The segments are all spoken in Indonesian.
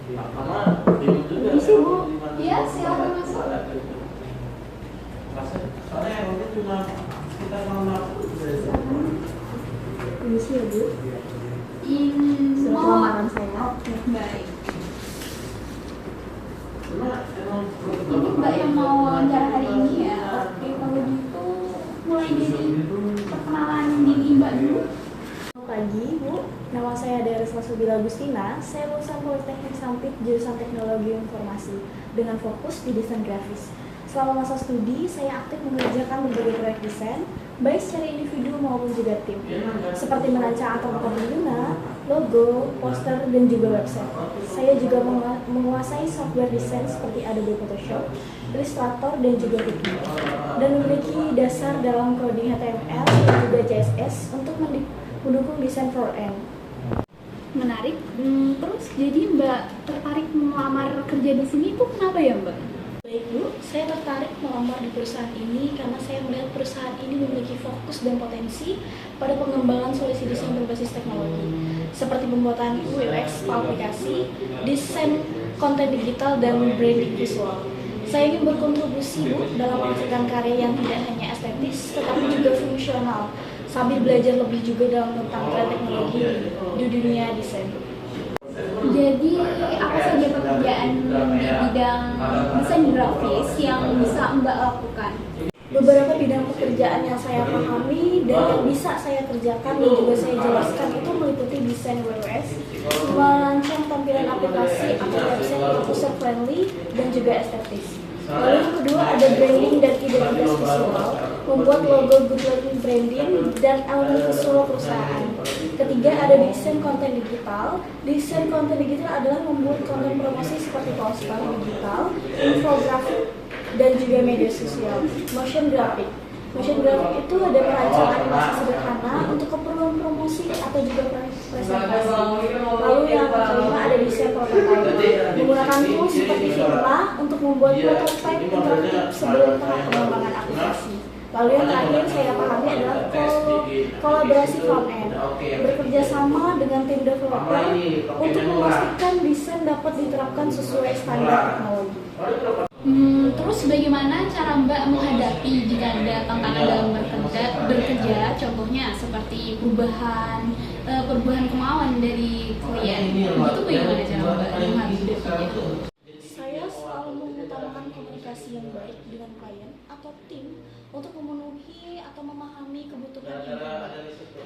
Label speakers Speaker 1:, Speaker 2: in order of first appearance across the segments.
Speaker 1: Ini sih Bu. Ya, silakan masuk. Ini sih ya Bu. Surat lamaran saya. Oke, baik. Ini Mbak yang mau wawancara hari ini ya. Oke, kalau gitu mulai dari perkenalan diri Mbak dulu.
Speaker 2: Selamat pagi Bu, nama saya Deris Lasubila Agustina. Saya lulusan Politeknik Sampit jurusan Teknologi Informasi dengan fokus di desain grafis. Selama masa studi, saya aktif mengerjakan berbagai proyek desain, baik secara individu maupun juga tim, seperti merancang atau pengguna, logo, poster, dan juga website. Saya juga menguasai software desain seperti Adobe Photoshop, Illustrator, dan juga Figma, dan memiliki dasar dalam coding HTML dan juga CSS untuk mendukung desain front-end.
Speaker 1: Menarik. Terus jadi Mbak tertarik melamar kerja di sini itu kenapa ya Mbak?
Speaker 2: Baik Bu, saya tertarik melamar di perusahaan ini karena saya melihat perusahaan ini memiliki fokus dan potensi pada pengembangan solusi desain berbasis teknologi, seperti pembuatan UX aplikasi, desain konten digital, dan branding visual. Saya ingin berkontribusi Bu dalam menghasilkan karya yang tidak hanya estetis, tetapi juga fungsional, sambil belajar lebih juga dalam tentang tren teknologi di dunia desain.
Speaker 1: Jadi apa saja pekerjaan di bidang desain grafis yang bisa Mbak lakukan?
Speaker 2: Beberapa bidang pekerjaan yang saya pahami dan yang bisa saya kerjakan dan juga saya jelaskan itu meliputi desain WordPress, merancang tampilan aplikasi atau website yang user friendly dan juga estetis. Lalu yang kedua ada branding dan identitas visual, membuat logo good looking branding dan elemen visual perusahaan. Ketiga ada desain konten digital. Desain konten digital adalah membuat konten promosi seperti poster digital, infografik, dan juga media sosial. Motion graphic. Motion graphic itu ada merancang animasi sederhana untuk keperluan promosi atau juga presentasi. Lalu yang kelima ada desain prototype, menggunakan tools seperti Figma untuk membuat prototype interaktif sebelum tahap pengembangan aplikasi. Lalu yang terakhir saya pahami adalah kolaborasi front-end, bekerja sama dengan tim developer untuk memastikan desain dapat diterapkan sesuai standar teknologi.
Speaker 1: Terus bagaimana cara Mbak menghadapi jika ada tantangan dalam bekerja, contohnya seperti perubahan kemauan dari klien, itu bagaimana cara Mbak menghadapinya?
Speaker 2: Saya selalu mengutamakan komunikasi yang baik dengan klien atau tim untuk memenuhi atau memahami kebutuhan yang berubah.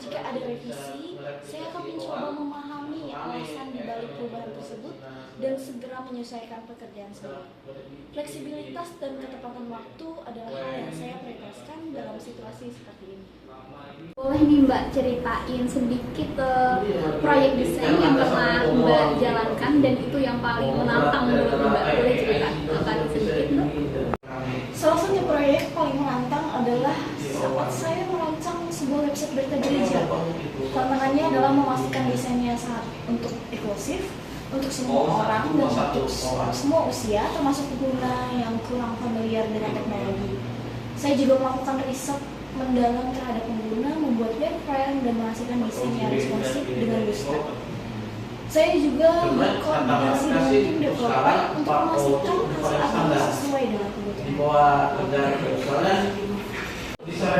Speaker 2: Jika ada revisi, saya akan mencoba memahami alasan dibalik perubahan tersebut dan segera menyesuaikan pekerjaan saya. Fleksibilitas dan ketepatan waktu adalah hal yang saya prioritaskan dalam situasi seperti ini.
Speaker 1: Boleh nih Mbak ceritain sedikit proyek desain yang pernah Mbak jalankan dan itu yang paling menantang menurut Mbak, boleh ceritakan sedikit Mbak?
Speaker 2: Salah satu proyek paling menantang adalah saat saya merancang sebuah website berita gereja. Tantangannya adalah memastikan desainnya sangat untuk inklusif, untuk semua orang dan untuk semua usia, termasuk pengguna yang kurang familiar dengan teknologi. Saya juga melakukan riset mendalam terhadap pengguna, membuat wireframe dan menghasilkan desain yang responsif dengan Bootstrap. Saya juga berkoordinasi dengan tim developer untuk memastikan hasil akhir sesuai dengan kebutuhan.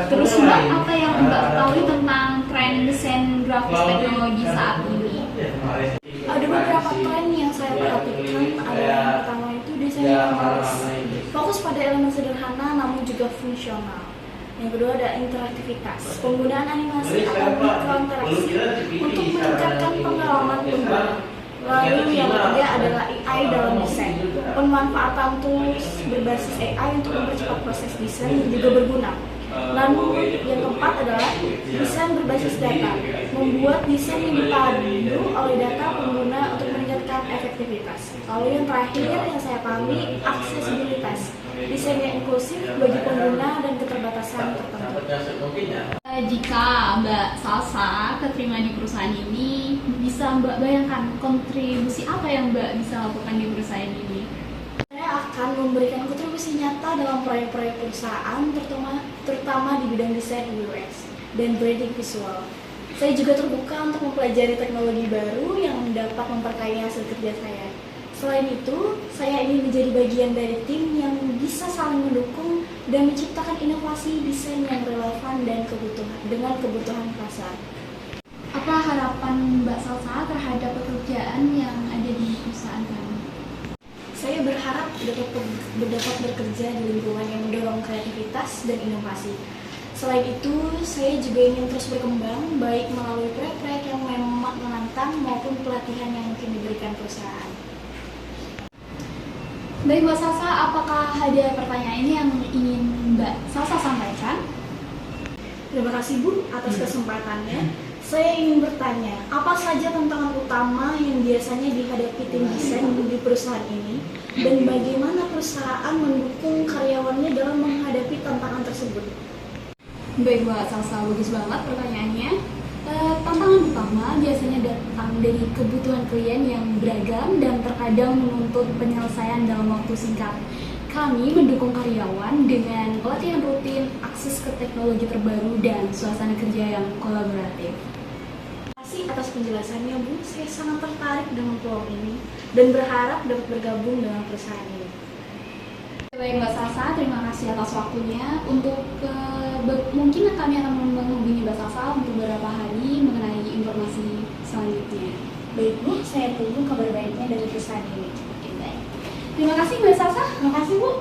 Speaker 1: Terus Mbak, apa yang Mbak ketahui tentang tren desain grafis teknologi saat ini?
Speaker 2: Ada beberapa tren yang saya perhatikan. Ada yang pertama itu desain minimalis, fokus pada elemen sederhana namun juga fungsional. Yang kedua ada interaktivitas, penggunaan animasi atau mikrointeraksi untuk meningkatkan pengalaman pengguna. Lalu yang ketiga adalah AI dalam desain, pemanfaatan tools berbasis AI untuk mempercepat proses desain yang juga berguna. Lalu yang keempat adalah desain berbasis data, membuat desain yang dipadu oleh data pengguna untuk meningkatkan efektivitas. Lalu yang terakhir yang saya pahami, aksesibilitas, desain yang inklusif bagi pengguna dan keterbatasan tertentu.
Speaker 1: Jika Mbak Salsa keterima di perusahaan ini, bisa Mbak bayangkan kontribusi apa yang Mbak bisa lakukan di perusahaan ini?
Speaker 2: Saya akan memberikan kontribusi nyata dalam proyek-proyek perusahaan, terutama di bidang desain UX dan branding visual. Saya juga terbuka untuk mempelajari teknologi baru yang dapat memperkaya hasil kerja saya. Selain itu, saya ingin menjadi bagian dari tim yang bisa saling mendukung dan menciptakan inovasi desain yang relevan dan dengan kebutuhan pasar.
Speaker 1: Apa harapan Mbak Salsa terhadap pekerjaan yang ada di perusahaan kami?
Speaker 2: Saya berharap dapat bekerja di lingkungan yang mendorong kreativitas dan inovasi. Selain itu, saya juga ingin terus berkembang, baik melalui proyek-proyek yang memang menantang maupun pelatihan yang mungkin diberikan perusahaan.
Speaker 1: Baik Mbak Salsa, apakah ada pertanyaan yang ingin Mbak Salsa sampaikan?
Speaker 2: Terima kasih Bu atas kesempatannya. Saya ingin bertanya, apa saja tantangan utama yang biasanya dihadapi tim desain di perusahaan ini, dan bagaimana perusahaan mendukung karyawannya dalam menghadapi tantangan tersebut?
Speaker 1: Baik Mbak Salsa, bagus banget pertanyaannya. Tantangan utama biasanya datang dari kebutuhan klien yang beragam dan terkadang menuntut penyelesaian dalam waktu singkat. Kami mendukung karyawan dengan pelatihan rutin, akses ke teknologi terbaru, dan suasana kerja yang kolaboratif.
Speaker 2: Terima kasih atas penjelasannya Bu, saya sangat tertarik dengan peluang ini dan berharap dapat bergabung dengan perusahaan ini.
Speaker 1: Baik Mbak Salsa, terima kasih atas waktunya. Mungkin kami akan menghubungi Mbak Salsa untuk beberapa hari mengenai informasi selanjutnya.
Speaker 2: Baik Bu, saya tunggu kabar baiknya dari perusahaan ini.
Speaker 1: Oke, baik. Terima kasih Mbak Salsa.
Speaker 2: Terima kasih Bu.